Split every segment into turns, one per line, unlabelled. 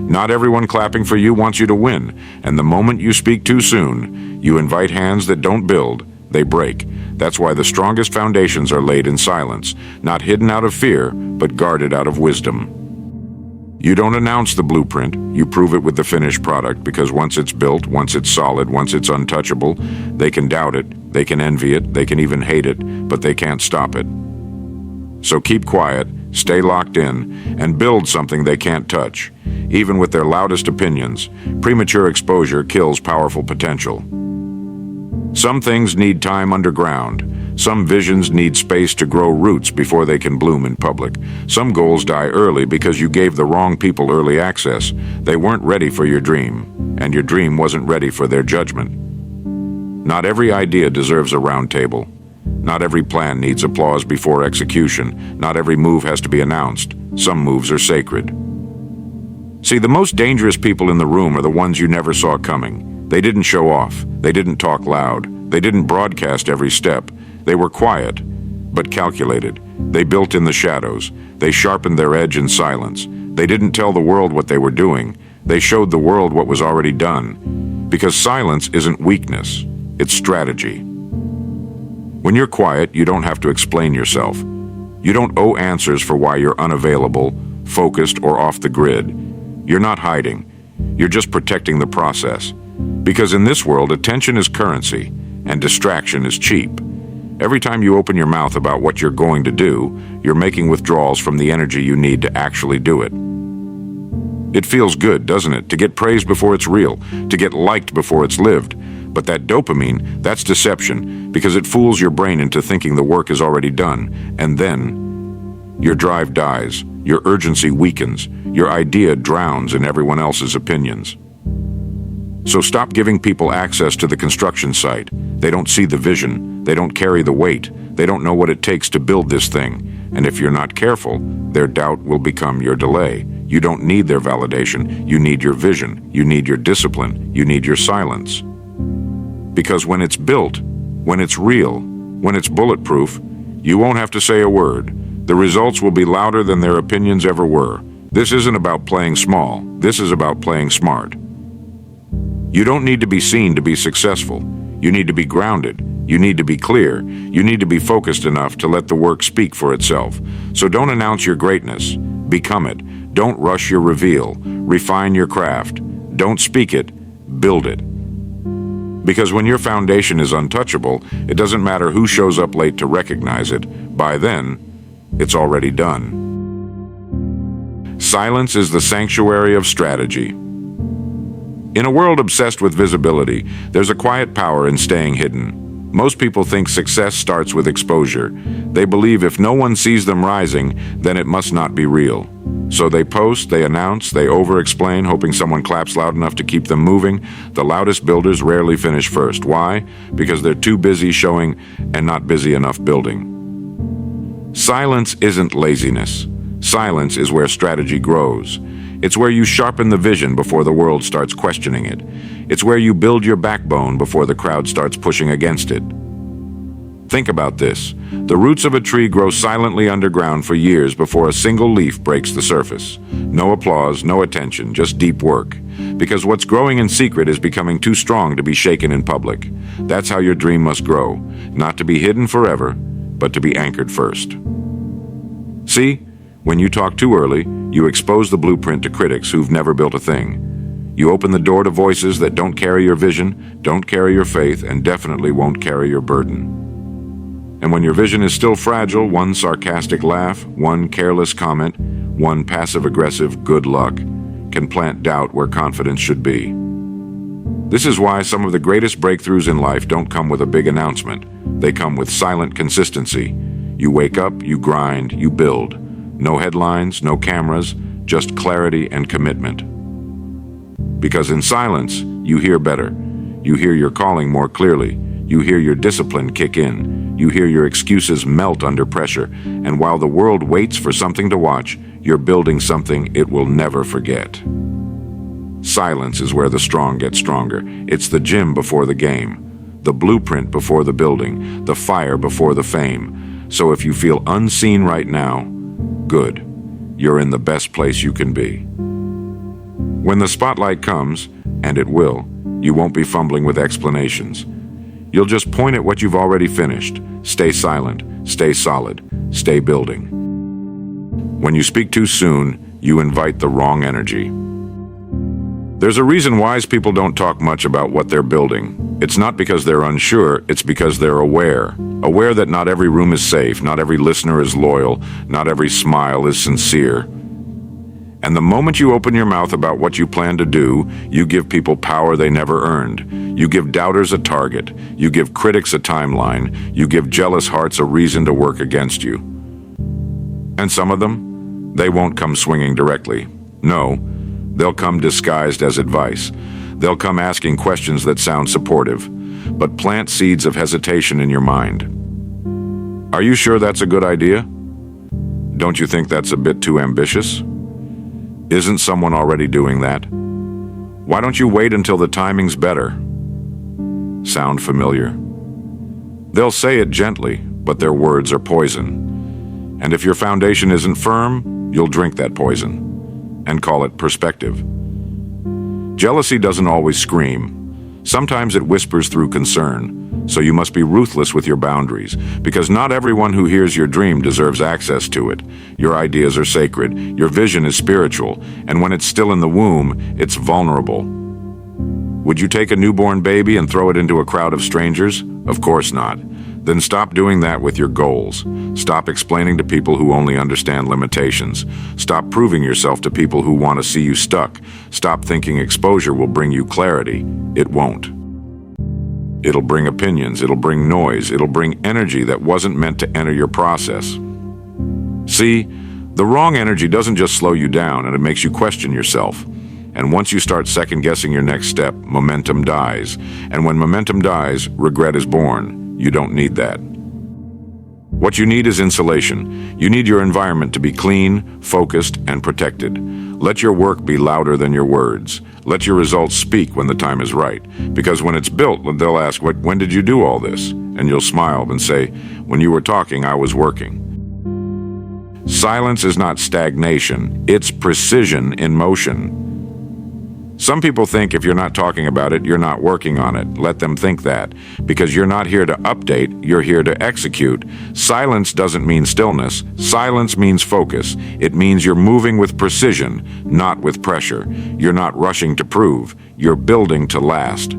Not everyone clapping for you wants you to win, and the moment you speak too soon, you invite hands that don't build, they break. That's why the strongest foundations are laid in silence, not hidden out of fear, but guarded out of wisdom. You don't announce the blueprint, you prove it with the finished product, because once it's built, once it's solid, once it's untouchable, they can doubt it, they can envy it, they can even hate it, but they can't stop it. So keep quiet, stay locked in, and build something they can't touch. Even with their loudest opinions, premature exposure kills powerful potential. Some things need time underground. Some visions need space to grow roots before they can bloom in public. Some goals die early because you gave the wrong people early access. They weren't ready for your dream, and your dream wasn't ready for their judgment. Not every idea deserves a round table. Not every plan needs applause before execution. Not every move has to be announced. Some moves are sacred. See, the most dangerous people in the room are the ones you never saw coming. They didn't show off. They didn't talk loud. They didn't broadcast every step. They were quiet, but calculated. They built in the shadows. They sharpened their edge in silence. They didn't tell the world what they were doing. They showed the world what was already done. Because silence isn't weakness, it's strategy. When you're quiet, you don't have to explain yourself. You don't owe answers for why you're unavailable, focused, or off the grid. You're not hiding. You're just protecting the process. Because in this world, attention is currency, and distraction is cheap. Every time you open your mouth about what you're going to do, you're making withdrawals from the energy you need to actually do it. It feels good, doesn't it, to get praised before it's real, to get liked before it's lived. But that dopamine, that's deception, because it fools your brain into thinking the work is already done. And then, your drive dies, your urgency weakens, your idea drowns in everyone else's opinions. So stop giving people access to the construction site. They don't see the vision. They don't carry the weight. They don't know what it takes to build this thing. And if you're not careful, their doubt will become your delay. You don't need their validation. You need your vision. You need your discipline. You need your silence. Because when it's built, when it's real, when it's bulletproof, you won't have to say a word. The results will be louder than their opinions ever were. This isn't about playing small. This is about playing smart. You don't need to be seen to be successful. You need to be grounded. You need to be clear. You need to be focused enough to let the work speak for itself. So don't announce your greatness. Become it. Don't rush your reveal. Refine your craft. Don't speak it. Build it. Because when your foundation is untouchable, it doesn't matter who shows up late to recognize it. By then, it's already done. Silence is the sanctuary of strategy. In a world obsessed with visibility, there's a quiet power in staying hidden. Most people think success starts with exposure. They believe if no one sees them rising, then it must not be real. So they post, they announce, they over-explain, hoping someone claps loud enough to keep them moving. The loudest builders rarely finish first. Why? Because they're too busy showing and not busy enough building. Silence isn't laziness. Silence is where strategy grows. It's where you sharpen the vision before the world starts questioning it. It's where you build your backbone before the crowd starts pushing against it. Think about this. The roots of a tree grow silently underground for years before a single leaf breaks the surface. No applause, no attention, just deep work. Because what's growing in secret is becoming too strong to be shaken in public. That's how your dream must grow. Not to be hidden forever, but to be anchored first. See? When you talk too early, you expose the blueprint to critics who've never built a thing. You open the door to voices that don't carry your vision, don't carry your faith, and definitely won't carry your burden. And when your vision is still fragile, one sarcastic laugh, one careless comment, one passive-aggressive good luck can plant doubt where confidence should be. This is why some of the greatest breakthroughs in life don't come with a big announcement. They come with silent consistency. You wake up, you grind, you build. No headlines, no cameras, just clarity and commitment. Because in silence, you hear better. You hear your calling more clearly. You hear your discipline kick in. You hear your excuses melt under pressure. And while the world waits for something to watch, you're building something it will never forget. Silence is where the strong get stronger. It's the gym before the game, the blueprint before the building, the fire before the fame. So if you feel unseen right now, good. You're in the best place you can be. When the spotlight comes, and it will, you won't be fumbling with explanations. You'll just point at what you've already finished. Stay silent, stay solid, stay building. When you speak too soon, you invite the wrong energy. There's a reason wise people don't talk much about what they're building. It's not because they're unsure, it's because they're aware. Aware that not every room is safe, not every listener is loyal, not every smile is sincere. And the moment you open your mouth about what you plan to do, you give people power they never earned. You give doubters a target. You give critics a timeline. You give jealous hearts a reason to work against you. And some of them, they won't come swinging directly. No, they'll come disguised as advice. They'll come asking questions that sound supportive, but plant seeds of hesitation in your mind. Are you sure that's a good idea? Don't you think that's a bit too ambitious? Isn't someone already doing that? Why don't you wait until the timing's better? Sound familiar? They'll say it gently, but their words are poison. And if your foundation isn't firm, you'll drink that poison and call it perspective. Jealousy doesn't always scream. Sometimes it whispers through concern. So you must be ruthless with your boundaries, because not everyone who hears your dream deserves access to it. Your ideas are sacred, your vision is spiritual, and when it's still in the womb, it's vulnerable. Would you take a newborn baby and throw it into a crowd of strangers? Of course not. Then stop doing that with your goals. Stop explaining to people who only understand limitations. Stop proving yourself to people who want to see you stuck. Stop thinking exposure will bring you clarity. It won't. It'll bring opinions, it'll bring noise, it'll bring energy that wasn't meant to enter your process. See, the wrong energy doesn't just slow you down, and it makes you question yourself. And once you start second-guessing your next step, momentum dies. And when momentum dies, regret is born. You don't need that. What you need is insulation. You need your environment to be clean, focused, and protected. Let your work be louder than your words. Let your results speak when the time is right. Because when it's built, they'll ask, when did you do all this? And you'll smile and say, when you were talking, I was working. Silence is not stagnation. It's precision in motion. Some people think if you're not talking about it, you're not working on it. Let them think that. Because you're not here to update, you're here to execute. Silence doesn't mean stillness. Silence means focus. It means you're moving with precision, not with pressure. You're not rushing to prove. You're building to last.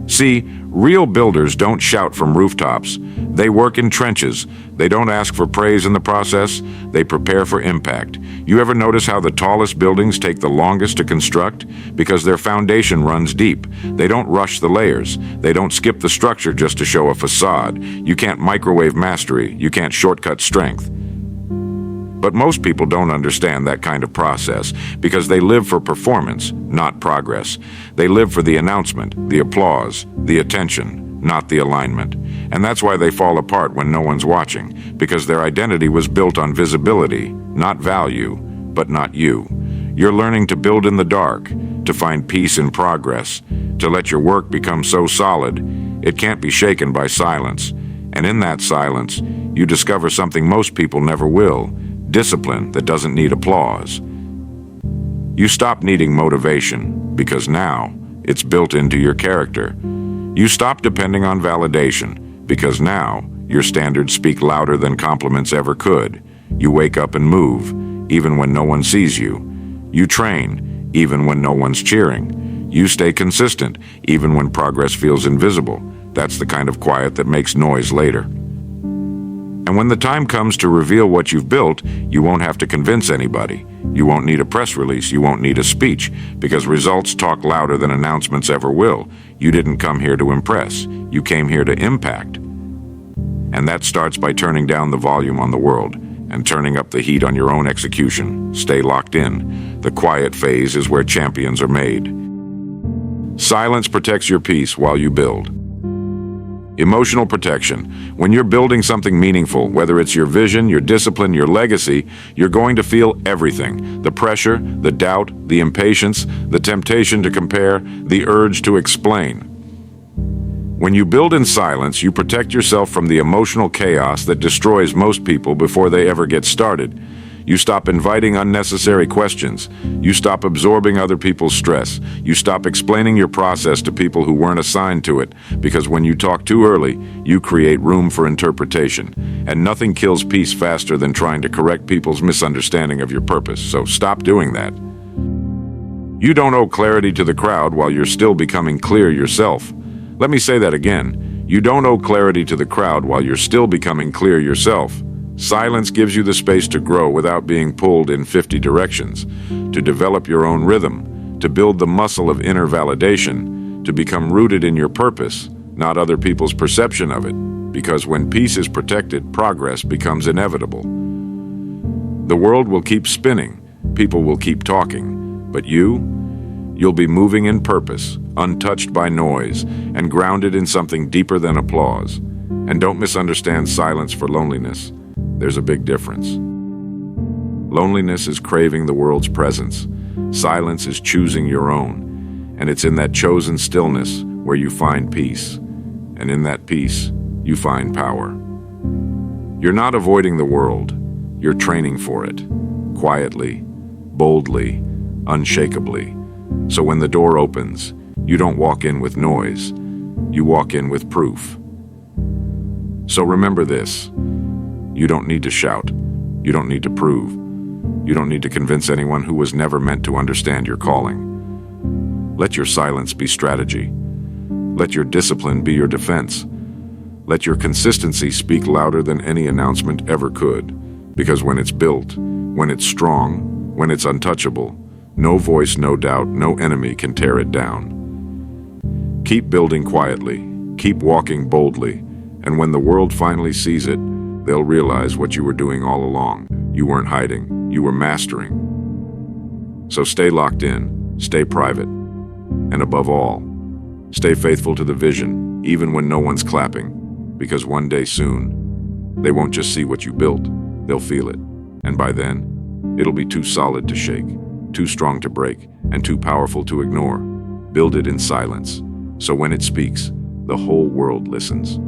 See, real builders don't shout from rooftops. They work in trenches. They don't ask for praise in the process. They prepare for impact. You ever notice how the tallest buildings take the longest to construct? Because their foundation runs deep. They don't rush the layers. They don't skip the structure just to show a facade. You can't microwave mastery. You can't shortcut strength. But most people don't understand that kind of process because they live for performance, not progress. They live for the announcement, the applause, the attention, not the alignment. And that's why they fall apart when no one's watching, because their identity was built on visibility, not value, but not you. You're learning to build in the dark, to find peace in progress, to let your work become so solid it can't be shaken by silence. And in that silence, you discover something most people never will. Discipline that doesn't need applause. You stop needing motivation because now it's built into your character. You stop depending on validation because now your standards speak louder than compliments ever could. You wake up and move even when no one sees you. You train even when no one's cheering. You stay consistent even when progress feels invisible. That's the kind of quiet that makes noise later. And when the time comes to reveal what you've built, you won't have to convince anybody. You won't need a press release. You won't need a speech, because results talk louder than announcements ever will. You didn't come here to impress. You came here to impact. And that starts by turning down the volume on the world and turning up the heat on your own execution. Stay locked in. The quiet phase is where champions are made. Silence protects your peace while you build. Emotional protection. When you're building something meaningful, whether it's your vision, your discipline, your legacy, you're going to feel everything. The pressure, the doubt, the impatience, the temptation to compare, the urge to explain. When you build in silence, you protect yourself from the emotional chaos that destroys most people before they ever get started. You stop inviting unnecessary questions. You stop absorbing other people's stress. You stop explaining your process to people who weren't assigned to it, because when you talk too early, you create room for interpretation. And nothing kills peace faster than trying to correct people's misunderstanding of your purpose, so stop doing that. You don't owe clarity to the crowd while you're still becoming clear yourself. Let me say that again. You don't owe clarity to the crowd while you're still becoming clear yourself. Silence gives you the space to grow without being pulled in 50 directions, to develop your own rhythm, to build the muscle of inner validation, to become rooted in your purpose, not other people's perception of it, because when peace is protected, progress becomes inevitable. The world will keep spinning, people will keep talking, but you'll be moving in purpose, untouched by noise, and grounded in something deeper than applause. And don't misunderstand silence for loneliness. There's a big difference. Loneliness is craving the world's presence. Silence is choosing your own. And it's in that chosen stillness where you find peace. And in that peace, you find power. You're not avoiding the world. You're training for it. Quietly, boldly, unshakably. So when the door opens, you don't walk in with noise. You walk in with proof. So remember this. You don't need to shout. You don't need to prove. You don't need to convince anyone who was never meant to understand your calling. Let your silence be strategy. Let your discipline be your defense. Let your consistency speak louder than any announcement ever could. Because when it's built, when it's strong, when it's untouchable, no voice, no doubt, no enemy can tear it down. Keep building quietly. Keep walking boldly. And when the world finally sees it, they'll realize what you were doing all along. You weren't hiding, you were mastering. So stay locked in, stay private, and above all, stay faithful to the vision, even when no one's clapping, because one day soon, they won't just see what you built, they'll feel it. And by then, it'll be too solid to shake, too strong to break, and too powerful to ignore. Build it in silence, so when it speaks, the whole world listens.